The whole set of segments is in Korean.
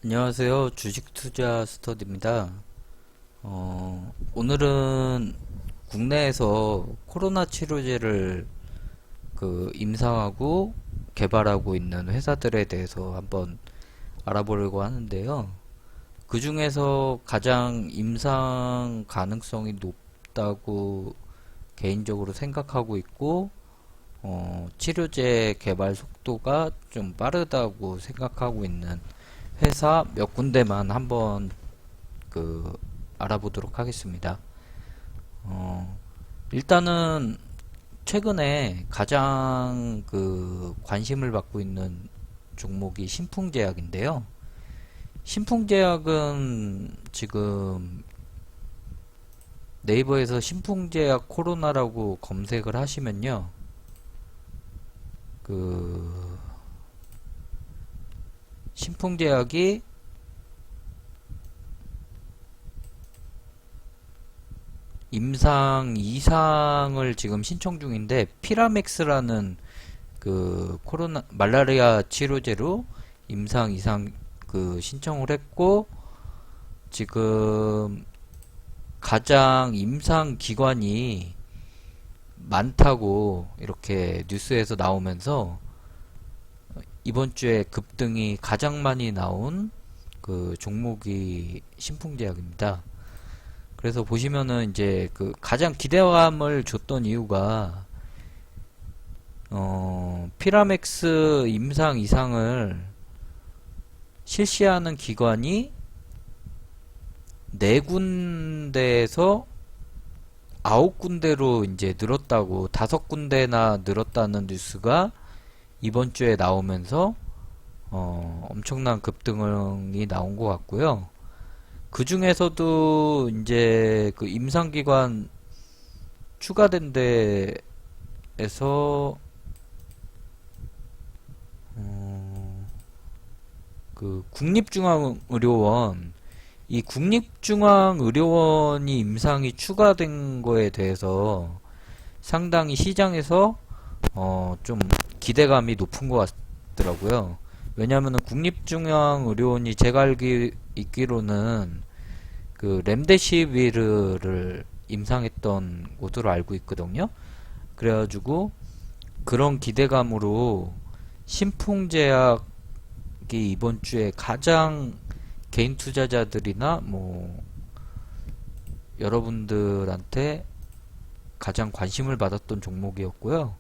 안녕하세요. 주식 투자 스터디입니다. 오늘은 국내에서 코로나 치료제를 임상하고 개발하고 있는 회사들에 대해서 한번 알아보려고 하는데요. 그 중에서 가장 임상 가능성이 높다고 개인적으로 생각하고 있고, 치료제 개발 속도가 좀 빠르다고 생각하고 있는 회사 몇 군데만 한번 그 알아보도록 하겠습니다. 어, 일단은 최근에 가장 관심을 받고 있는 종목이 신풍제약인데요. 신풍제약은 지금 네이버에서 신풍제약 코로나라고 검색을 하시면요. 그 신풍제약이 임상 2상을 지금 신청 중인데 피라맥스라는 코로나 말라리아 치료제로 임상 2상 신청을 했고, 지금 가장 임상 기관이 많다고 이렇게 뉴스에서 나오면서 이번 주에 급등이 가장 많이 나온 종목이 신풍제약입니다. 그래서 보시면은 이제 가장 기대감을 줬던 이유가 피라맥스 임상 이상을 실시하는 기관이 네 군데에서 9군데로 이제 늘었다고, 5군데나 늘었다는 뉴스가 이번 주에 나오면서 엄청난 급등이 나온 것 같고요. 그 중에서도 이제 임상기관 추가된 데에서 국립중앙의료원, 이 국립중앙의료원이 임상이 추가된 거에 대해서 상당히 시장에서 좀 기대감이 높은 것 같더라고요. 왜냐하면 국립중앙의료원이 제가 있기로는 렘데시비르를 임상했던 곳으로 알고 있거든요. 그래가지고 그런 기대감으로 신풍제약이 이번 주에 가장 개인 투자자들이나 뭐 여러분들한테 가장 관심을 받았던 종목이었고요.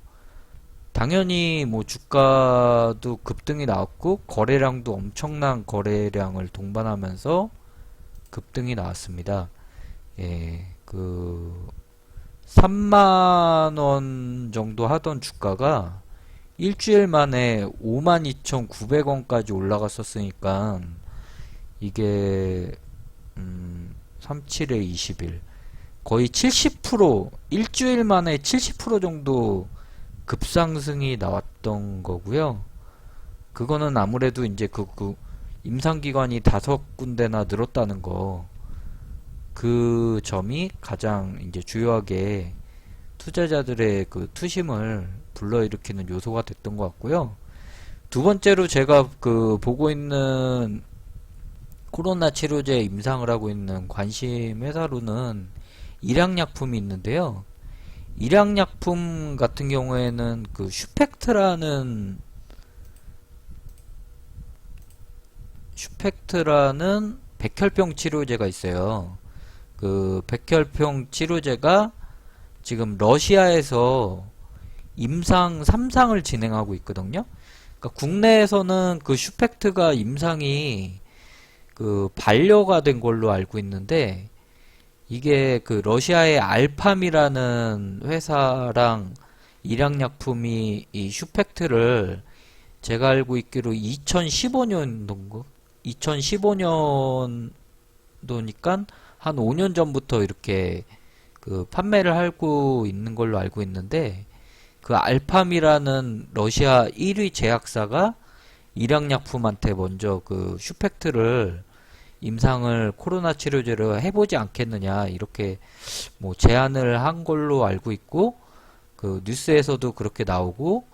당연히 뭐 주가도 급등이 나왔고 거래량도 엄청난 거래량을 동반하면서 급등이 나왔습니다. 예, 3만원 정도 하던 주가가 일주일 만에 52,900원까지 올라갔었으니까 이게 37에 21 거의 70% 일주일 만에 70% 정도 급상승이 나왔던 거고요. 그거는 아무래도 이제 임상기관이 5군데나 늘었다는 거, 그 점이 가장 이제 주요하게 투자자들의 투심을 불러일으키는 요소가 됐던 것 같고요. 두 번째로 제가 보고 있는 코로나 치료제 임상을 하고 있는 관심 회사로는 일양약품이 있는데요. 일양약품 같은 경우에는 슈펙트라는 백혈병 치료제가 있어요. 백혈병 치료제가 지금 러시아에서 임상 3상을 진행하고 있거든요. 그러니까 국내에서는 슈펙트가 임상이 반려가 된 걸로 알고 있는데, 이게 러시아의 알팜이라는 회사랑 일양약품이 이 슈펙트를 제가 알고 있기로 2015년도인가? 2015년도니까 한 5년 전부터 이렇게 판매를 하고 있는 걸로 알고 있는데, 알팜이라는 러시아 1위 제약사가 일양약품한테 먼저 슈펙트를 임상을 코로나 치료제로 해보지 않겠느냐 이렇게 뭐 제안을 한 걸로 알고 있고, 뉴스에서도 그렇게 나오고,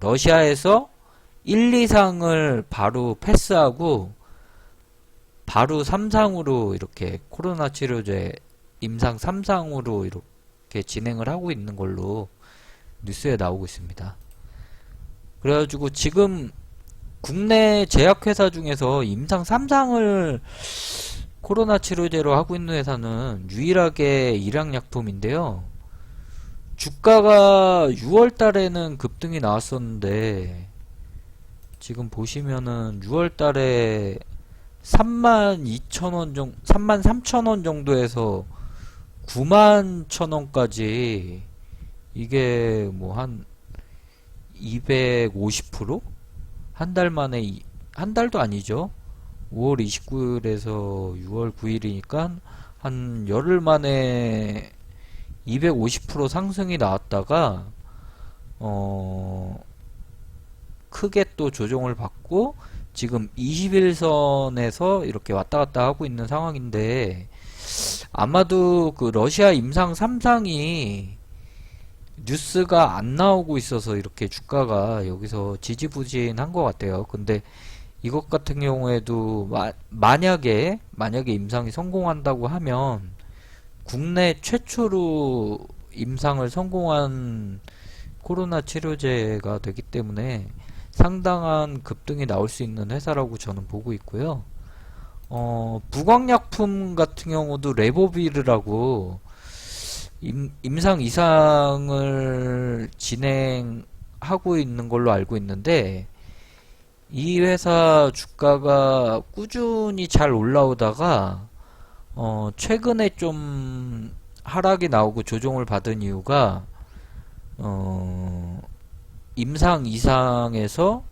러시아에서 1, 2상을 바로 패스하고 바로 3상으로 이렇게 코로나 치료제 임상 3상으로 이렇게 진행을 하고 있는 걸로 뉴스에 나오고 있습니다. 그래가지고 지금 국내 제약회사 중에서 임상 3상을 코로나 치료제로 하고 있는 회사는 유일하게 일양약품인데요. 주가가 6월 달에는 급등이 나왔었는데 지금 보시면은 6월 달에 32,000원 정도, 33,000원 정도에서 91,000원까지 이게 뭐 한 250%? 한 달 만에, 한 달도 아니죠. 5월 29일에서 6월 9일이니까 한 열흘 만에 250% 상승이 나왔다가 크게 또 조정을 받고 지금 21선에서 이렇게 왔다 갔다 하고 있는 상황인데 아마도 그 러시아 임상 3상이 뉴스가 안 나오고 있어서 이렇게 주가가 여기서 지지부진한 것 같아요. 근데 이것 같은 경우에도 만약에 임상이 성공한다고 하면 국내 최초로 임상을 성공한 코로나 치료제가 되기 때문에 상당한 급등이 나올 수 있는 회사라고 저는 보고 있고요. 부광약품 같은 경우도 레보비르라고 임상 이상을 진행하고 있는 걸로 알고 있는데 이 회사 주가가 꾸준히 잘 올라오다가 최근에 좀 하락이 나오고 조정을 받은 이유가 임상 이상에서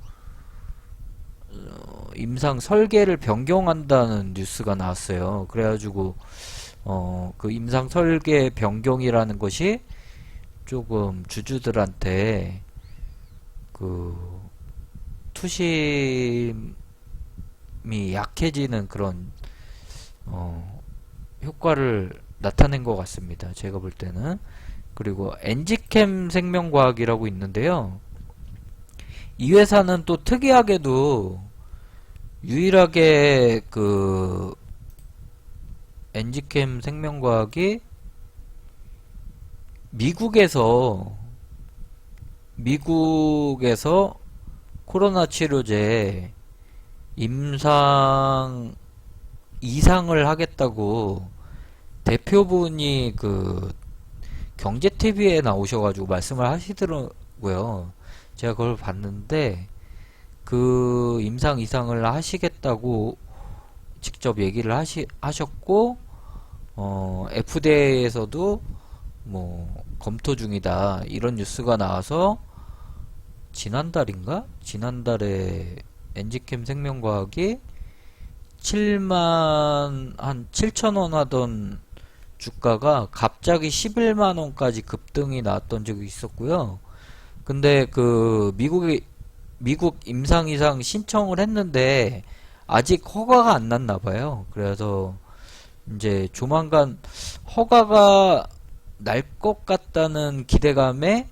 임상 설계를 변경한다는 뉴스가 나왔어요. 그래가지고 그 임상 설계 변경이라는 것이 조금 주주들한테 그 투심이 약해지는 그런 효과를 나타낸 것 같습니다. 제가 볼 때는. 그리고 엔지캠 생명과학이라고 있는데요. 이 회사는 또 특이하게도 유일하게 그 엔지캠 생명과학이 미국에서 코로나 치료제 임상 이상을 하겠다고 대표분이 그 경제TV에 나오셔가지고 말씀을 하시더라고요. 제가 그걸 봤는데 그 임상 이상을 하시겠다고 직접 얘기를 하셨고 FDA에서도 뭐 검토 중이다 이런 뉴스가 나와서 지난달에 엔지캠 생명과학이 7,000원 하던 주가가 갑자기 11만원까지 급등이 나왔던 적이 있었고요. 근데 그 미국 임상 이상 신청을 했는데 아직 허가가 안 났나봐요. 그래서 이제 조만간 허가가 날 것 같다는 기대감에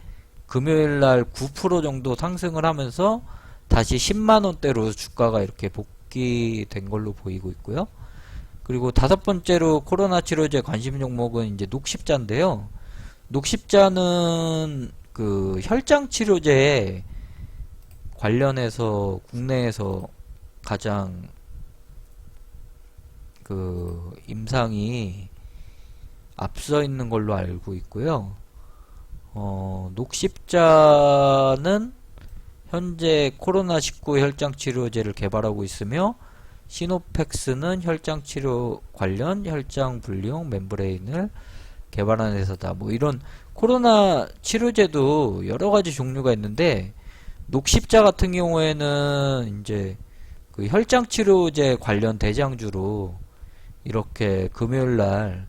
금요일날 9% 정도 상승을 하면서 다시 10만원대로 주가가 이렇게 복귀된 걸로 보이고 있고요. 그리고 다섯 번째로 코로나 치료제 관심 종목은 이제 녹십자인데요. 녹십자는 그 혈장 치료제 관련해서 국내에서 가장 그 임상이 앞서 있는 걸로 알고 있고요. 녹십자는 현재 코로나19 혈장 치료제를 개발하고 있으며 시노팩스는 혈장 치료 관련 혈장 분리용 멤브레인을 개발한 회사다. 뭐 이런 코로나 치료제도 여러 가지 종류가 있는데 녹십자 같은 경우에는 이제 그 혈장 치료제 관련 대장주로 이렇게 금요일 날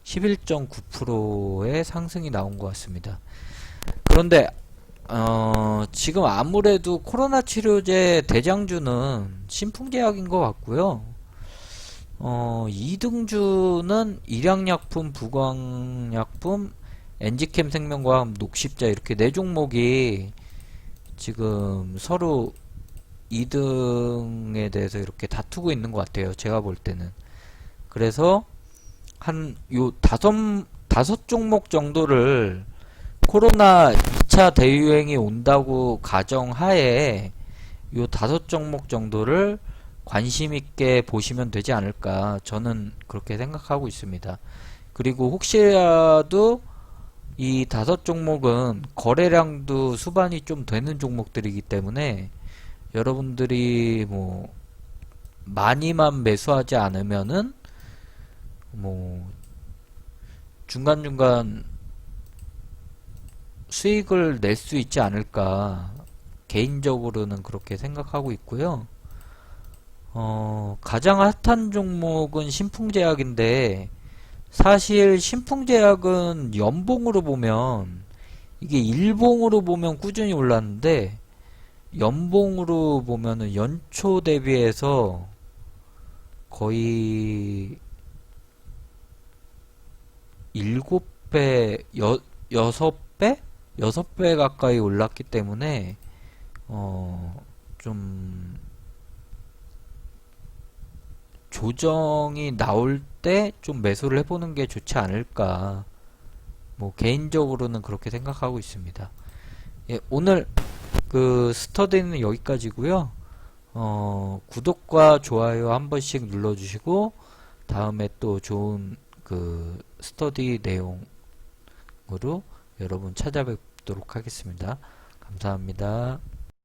11.9%의 상승이 나온 것 같습니다. 그런데 지금 아무래도 코로나 치료제 대장주는 신풍제약인 것 같고요. 2등주는 일양약품, 부광약품, 엔지캠 생명과학, 녹십자 이렇게 네 종목이 지금 서로 2등에 대해서 이렇게 다투고 있는 것 같아요. 제가 볼 때는. 그래서 한 요 다섯 종목 정도를 코로나 2차 대유행이 온다고 가정하에 요 다섯 종목 정도를 관심 있게 보시면 되지 않을까, 저는 그렇게 생각하고 있습니다. 그리고 혹시라도 이 다섯 종목은 거래량도 수반이 좀 되는 종목들이기 때문에 여러분들이 뭐 많이만 매수하지 않으면은 뭐 중간중간 수익을 낼 수 있지 않을까, 개인적으로는 그렇게 생각하고 있고요. 가장 핫한 종목은 신풍제약인데, 사실 신풍제약은 연봉으로 보면, 이게 일봉으로 보면 꾸준히 올랐는데 연봉으로 보면은 연초 대비해서 거의 7배, 6배? 6배 가까이 올랐기 때문에 좀 조정이 나올 때 좀 매수를 해보는 게 좋지 않을까, 뭐 개인적으로는 그렇게 생각하고 있습니다. 예, 오늘 그 스터디는 여기까지고요. 구독과 좋아요 한 번씩 눌러주시고 다음에 또 좋은 그 스터디 내용으로 여러분 찾아뵙도록 하겠습니다. 감사합니다.